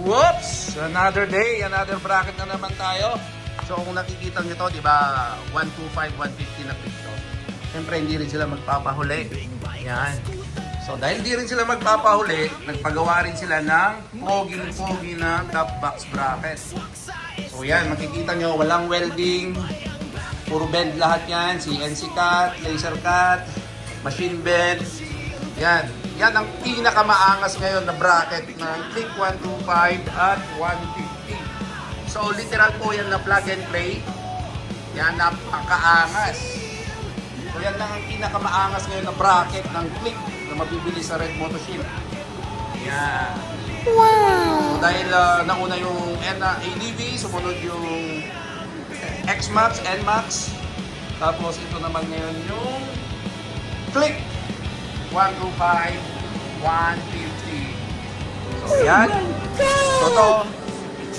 Whoops! Another day, another bracket na naman tayo. So kung nakikita nyo to, di ba, 125, 150 na pick to. Siyempre hindi rin sila magpapahuli. Yan. So dahil hindi rin sila magpapahuli, nagpagawa rin sila ng pogi na top box bracket. So yan, makikita nyo, walang welding. Puro bend lahat yan. CNC cut, laser cut, machine bend. Yan. Yan ang pinakamaangas ngayon na bracket ng Click 125 at 150. So literal po yan na plug and play. Yan, napakaangas. So yan lang ang pinakamaangas ngayon na bracket ng Click na mabibili sa Red Moto Shield. Yan. Wow! So dahil nauna yung ADV, sumunod yung X-Max, N-Max. Tapos ito naman ngayon yung Click 125, 150. So yan. So to,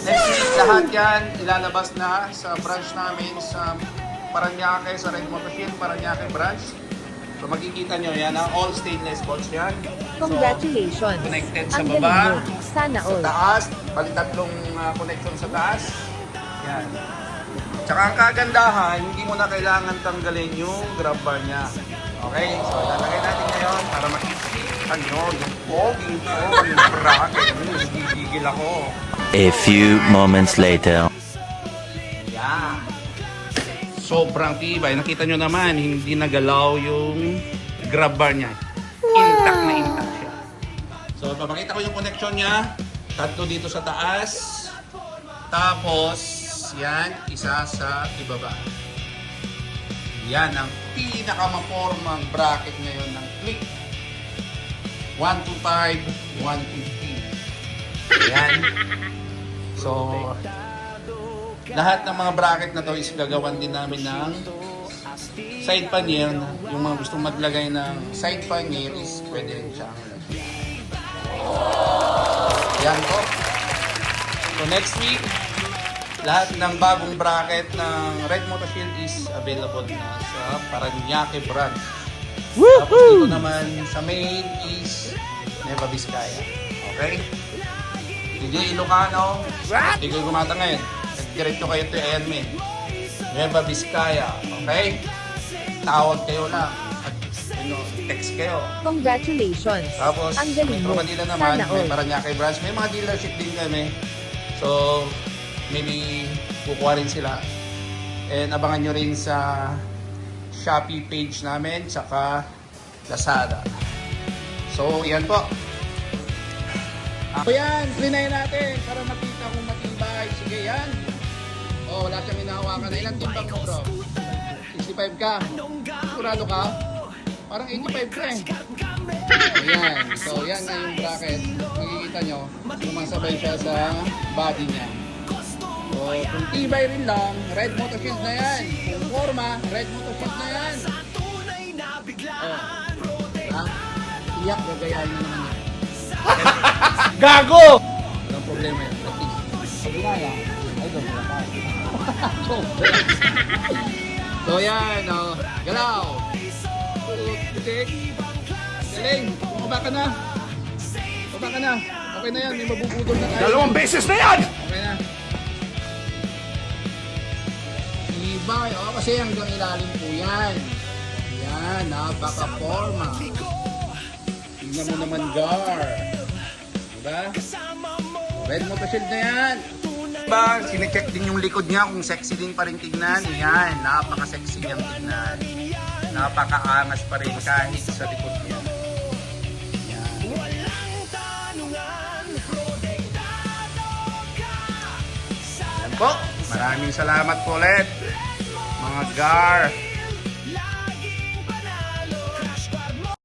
next week lahat yan ilalabas na sa branch namin sa Paranaque, sa Red Moto Shield, Paranaque branch. So makikita nyo yan, all stainless bolts yan. Congratulations! So, connected sa Ang baba, galing mo. Sana sa all. taas, bali tatlong connection sa taas. Yan. Tsaka ang kagandahan, hindi mo na kailangan tanggalin yung grab bar niya. Okay, so ilalagay natin ngayon para makikita nyo yung poging bracket. Gigigil ako. A few moments later. Yeah. Sobrang tibay. Nakita nyo naman, hindi nagalaw yung grab bar niya. Intact na intact siya. So, papakita ko yung connection niya. Tatlo dito sa taas. Tapos, yan, isa sa ibaba. Yan ang pinakamapormang bracket ngayon ng Click 125, 150. Yan. So, lahat ng mga bracket na to is gagawan din namin ng side pannier. Yung mga gustong maglagay ng side pannier is pwede rin siya. Yan po. So next week, lahat ng bagong bracket ng Red Moto Shield is available na sa Paranaque branch. Tapos dito naman sa main is Nueva Vizcaya. Okay? DJ Ilocano, hindi kayo gumata ngayon. Diretso kayo to Ayanme. Nueva Vizcaya. Okay? Tawag kayo lang. At text kayo. Congratulations! Tapos, Ang galing Metro mo. Manila naman, Sana may all. Paranaque branch. May mga dealership din kami. So, maybe kukuha rin sila. And abangan nyo rin sa Shopee page namin, saka Lazada. So, yan po. So yan, trinayin natin para makita kung matibay. Sige, yan. Oh, wala siyang hinahawakan. Ilang timbang mo, bro? 65 ka? Sigurado ka? Parang 85 ka eh. Ayan. So, yan nga yung bracket. Makikita nyo, sumasabay siya sa body niya. So, kung tibay rin lang, Red Moto Shield na yan. Kung forma, Red Moto Shield na yan. Oh. Ha? Iyak, gagayahin nyo naman yan. Gago! Walang problema yan. Pag ginaya, ay doon wala pa. So yan, galaw. Putik. Galing. Baba ka na. Baba ka na. Okay na yan, may mabubudol na tayo. Dalawang beses na yan! Okay na. Ibay. O, kasi hanggang ilalim po yan. Yan, napaka-forma. Tingnan mo naman, Gar. Diba? Red Moto Shield na yan. Diba? Sinecheck din yung likod niya kung sexy din pa rin tignan. Yan, napaka-sexy niyang tignan. Napaka-angas pa rin kahit sa likod niya. Yan. Yan po. Maraming salamat po ulit, mga Gar.